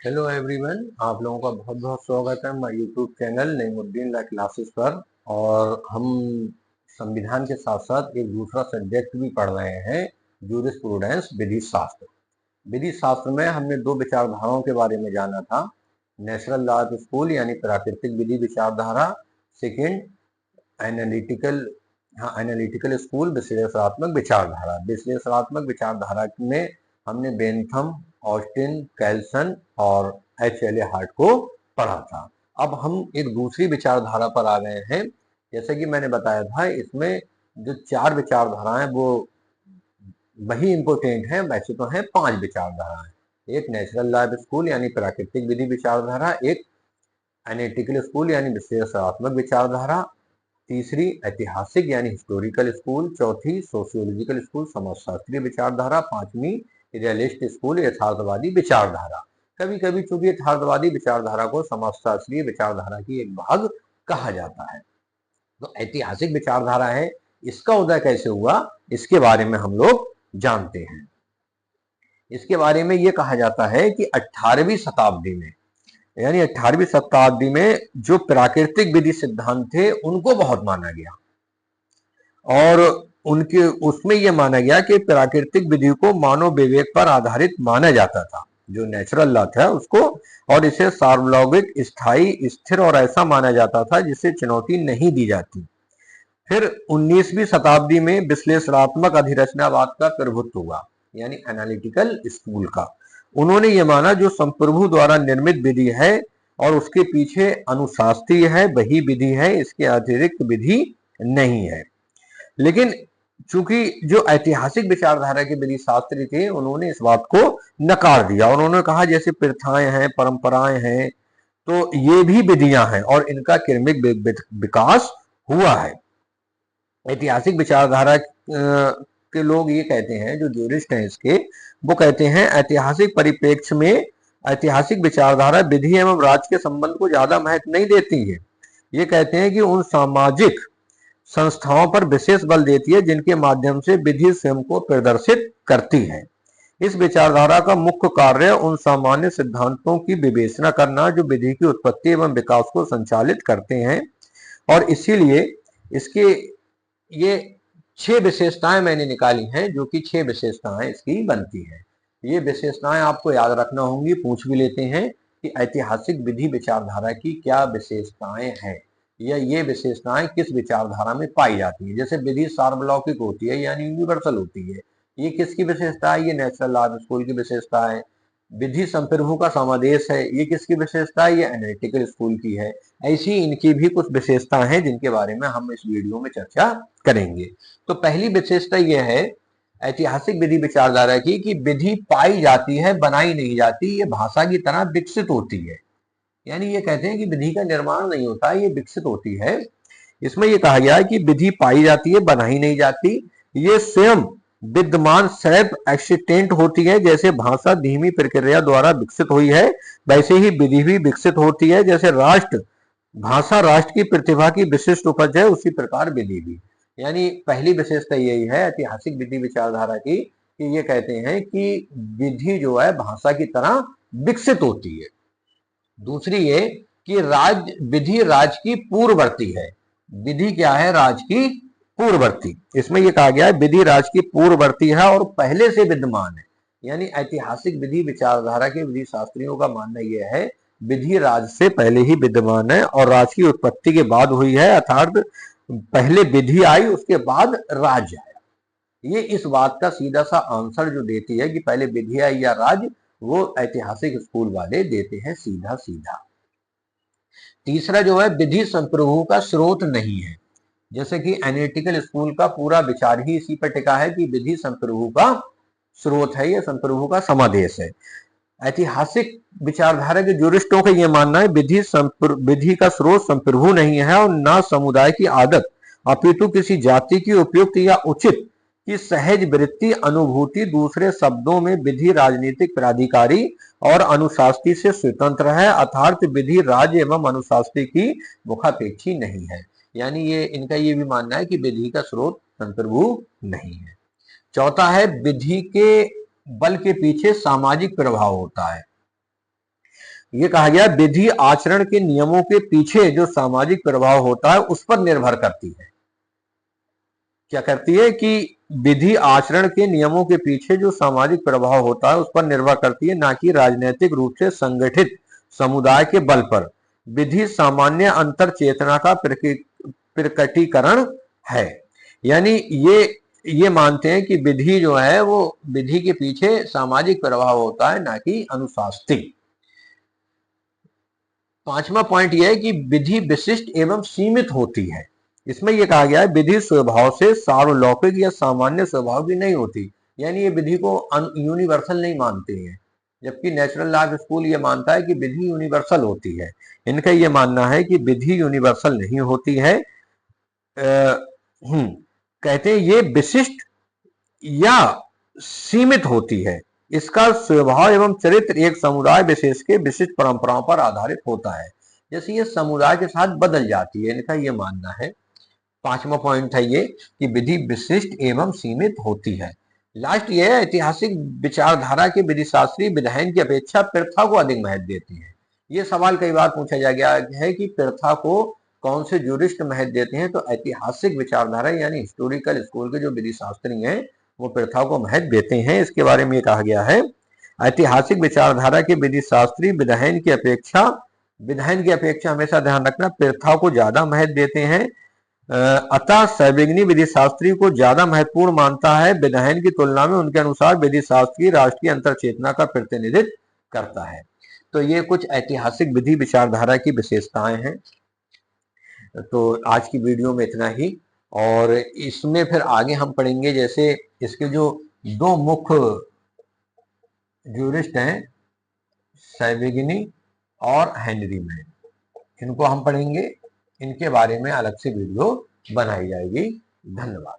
Hello everyone, आप लोगों का बहुत बहुत स्वागत है हमारे यूट्यूब चैनल नईमुद्दीन ला क्लासेस पर। और हम संविधान के साथ साथ एक दूसरा सब्जेक्ट भी पढ़ रहे हैं, जूरिस्प्रूडेंस विधि शास्त्र। विधि शास्त्र में हमने दो विचारधाराओं के बारे में जाना था। नेचुरल लॉ ऑफ स्कूल यानी प्राकृतिक विधि विचारधारा। सेकेंड, एनालिटिकल एनालिटिकल स्कूल विश्लेषणात्मक विचारधारा। विश्लेषणात्मक विचारधारा में हमने बेंथम, ऑस्टिन, कैल्सन और एच.एल.ए. हार्ट को पढ़ा था। अब हम एक दूसरी विचारधारा पर आ गए हैं। जैसे कि मैंने बताया था, इसमें जो चार विचारधाराएं वो वही इंपोर्टेंट है, वैसे तो हैं पांच विचारधाराएं। एक नेचुरल लॉ ऑफ स्कूल यानी प्राकृतिक विधि विचारधारा, एक एनालिटिकल स्कूल यानी विश्लेषणात्मक विचारधारा, तीसरी ऐतिहासिक यानी हिस्टोरिकल स्कूल, चौथी सोशियोलॉजिकल स्कूल समाजशास्त्रीय विचारधारा, पांचवी रियलिस्ट स्कूल यथार्थवादी विचारधारा। कभी कभी चूंकि यथार्थवादी विचारधारा को समाजशास्त्रीय विचारधारा की एक भाग कहा जाता है। तो ऐतिहासिक विचारधारा है, इसका उदय कैसे हुआ इसके बारे में हम लोग जानते हैं। इसके बारे में यह कहा जाता है कि 18वीं शताब्दी में यानी 18वीं शताब्दी में जो प्राकृतिक विधि सिद्धांत थे उनको बहुत माना गया, और उनके उसमें यह माना गया कि प्राकृतिक विधि को मानव विवेक पर आधारित माना जाता था, जो नेचुरल लॉ था उसको, और इसे सार्वलौकिक, स्थायी, स्थिर और ऐसा माना जाता था जिसे चुनौती नहीं दी जाती। फिर 19वीं शताब्दी में विश्लेषणात्मक अधिरचनावाद का प्रभुत्व हुआ, यानी एनालिटिकल स्कूल का। उन्होंने ये माना जो संप्रभु द्वारा निर्मित विधि है और उसके पीछे अनुशास्त्रीय है वही विधि है, इसके अतिरिक्त विधि नहीं है। लेकिन चूंकि जो ऐतिहासिक विचारधारा के विधि शास्त्री थे उन्होंने इस बात को नकार दिया। उन्होंने कहा जैसे प्रथाएं हैं, परंपराएं हैं, तो ये भी विधियां हैं और इनका क्रमिक विकास हुआ है। ऐतिहासिक विचारधारा के लोग ये कहते हैं, जो ज्यूरिस्ट हैं इसके, वो कहते हैं ऐतिहासिक परिप्रेक्ष्य में ऐतिहासिक विचारधारा विधि एवं राज्य के संबंध को ज्यादा महत्व नहीं देती है। ये कहते हैं कि उन सामाजिक संस्थाओं पर विशेष बल देती है जिनके माध्यम से विधि स्वयं को प्रदर्शित करती है। इस विचारधारा का मुख्य कार्य उन सामान्य सिद्धांतों की विवेचना करना जो विधि की उत्पत्ति एवं विकास को संचालित करते हैं, और इसीलिए इसके ये 6 विशेषताएं मैंने निकाली हैं, जो कि 6 विशेषताएं इसकी बनती हैं। ये विशेषताएं आपको याद रखना होंगी, पूछ भी लेते हैं कि ऐतिहासिक विधि विचारधारा की क्या विशेषताएं हैं, या ये विशेषताएं किस विचारधारा में पाई जाती है। जैसे विधि सार्वलौकिक होती है यानी यूनिवर्सल होती है, ये किसकी विशेषता है? ये नेचुरल लॉ ऑफ स्कूल की विशेषता है। विधि संप्रभु का समादेश है, ये किसकी विशेषता है? ये एनालिटिकल स्कूल की है। ऐसी इनकी भी कुछ विशेषता हैं जिनके बारे में हम इस वीडियो में चर्चा करेंगे। तो पहली विशेषता यह है ऐतिहासिक विधि विचारधारा की कि विधि पाई जाती है, बनाई नहीं जाती। ये भाषा की तरह विकसित होती है, यानी ये कहते हैं कि विधि का निर्माण नहीं होता, ये विकसित होती है। इसमें यह कहा गया है कि विधि पाई जाती है, बनाई नहीं जाती। ये स्वयं विद्यमान सेल्फ एक्सिस्टेंट होती है। जैसे भाषा धीमी प्रक्रिया द्वारा विकसित हुई है, वैसे ही विधि भी विकसित होती है। जैसे भाषा राष्ट्र की प्रतिभा की विशिष्ट उपज है, उसी प्रकार विधि भी। यानी पहली विशेषता यही है ऐतिहासिक विधि विचारधारा की, कि ये कहते हैं कि विधि जो है भाषा की तरह विकसित होती है। दूसरी ये कि विधि राज की पूर्ववर्ती है। विधि क्या है? राज की पूर्ववर्ती। इसमें यह कहा गया है विधि राज की पूर्ववर्ती है और पहले से विद्यमान है। यानी ऐतिहासिक विधि विचारधारा के विधि शास्त्रियों का मानना यह है विधि राज से पहले ही विद्यमान है और राज की उत्पत्ति के बाद हुई है, अर्थात पहले विधि आई उसके बाद राज आया। ये इस बात का सीधा सा आंसर जो देती है कि पहले विधि आई या राज, वो ऐतिहासिक स्कूल वाले देते हैं सीधा सीधा। तीसरा जो है विधि संप्रभु का स्रोत नहीं है। जैसे कि एनालिटिकल स्कूल का पूरा विचार ही इसी पर टिका है कि विधि संप्रभु का स्रोत है, यह संप्रभु का समादेश है। ऐतिहासिक विचारधारा के ज्यूरिस्टों का यह मानना है विधि का स्रोत संप्रभु नहीं है और न समुदाय की आदत, अपितु किसी जाति की उपयुक्त या उचित की सहज वृत्ति अनुभूति। दूसरे शब्दों में विधि राजनीतिक प्राधिकारी और अनुशास्त्री से स्वतंत्र है, अर्थात विधि राज्य एवं अनुशास्त्री की मुखापेक्षी नहीं है। यानी ये इनका ये भी मानना है कि विधि का स्रोत संप्रभु नहीं है। चौथा है विधि के बल के पीछे सामाजिक प्रभाव होता है। ये कहा गया विधि आचरण के नियमों के पीछे जो सामाजिक प्रभाव होता है उस पर निर्भर करती है। क्या करती है कि विधि आचरण के नियमों के पीछे जो सामाजिक प्रभाव होता है उस पर निर्भर करती है, ना कि राजनीतिक रूप से संगठित समुदाय के बल पर। विधि सामान्य अंतर चेतना का प्रकटीकरण है। यानी ये मानते हैं कि विधि जो है वो विधि के पीछे सामाजिक प्रभाव होता है, ना कि अनुशासनिक। पांचवा पॉइंट यह है कि विधि विशिष्ट एवं सीमित होती है। इसमें यह कहा गया है विधि स्वभाव से सार्वलौकिक या सामान्य स्वभाव की नहीं होती, यानी ये विधि को यूनिवर्सल नहीं मानते हैं, जबकि नेचुरल लॉ स्कूल ये मानता है कि विधि यूनिवर्सल होती है। इनका ये मानना है कि विधि यूनिवर्सल नहीं होती है। कहते हैं ये विशिष्ट या सीमित होती है। इसका स्वभाव एवं चरित्र एक समुदाय विशेष के विशिष्ट परंपराओं पर आधारित होता है, जैसे ये समुदाय के साथ बदल जाती है, इनका ये मानना है। पांचवा पॉइंट है ये कि विधि विशिष्ट एवं सीमित होती है। लास्ट ये है ऐतिहासिक विचारधारा के विधि शास्त्री विधायन की अपेक्षा प्रथा को अधिक महत्व देती है। ये सवाल कई बार पूछा जा गया है कि प्रथा को कौन से ज्यूरिस्ट महत्व देते हैं, तो ऐतिहासिक विचारधारा यानी हिस्टोरिकल स्कूल के जो विधि शास्त्री हैं वो प्रथा को महत्व देते हैं। इसके बारे में कहा गया है ऐतिहासिक विचारधारा के विधि शास्त्री विधायन की अपेक्षा हमेशा ध्यान रखना प्रथा को ज्यादा महत्व देते हैं। अतः सर्वज्ञनी विधि शास्त्री को ज्यादा महत्वपूर्ण मानता है विधायन की तुलना में। उनके अनुसार विधि शास्त्री राष्ट्रीय अंतर चेतना का प्रतिनिधित्व करता है। तो ये कुछ ऐतिहासिक विधि विचारधारा की विशेषताएं हैं। तो आज की वीडियो में इतना ही, और इसमें फिर आगे हम पढ़ेंगे जैसे इसके जो दो मुख्य ज्यूरिस्ट हैं सर्वज्ञनी और हेनरी मैन, इनको हम पढ़ेंगे। इनके बारे में अलग से वीडियो बनाई जाएगी। धन्यवाद।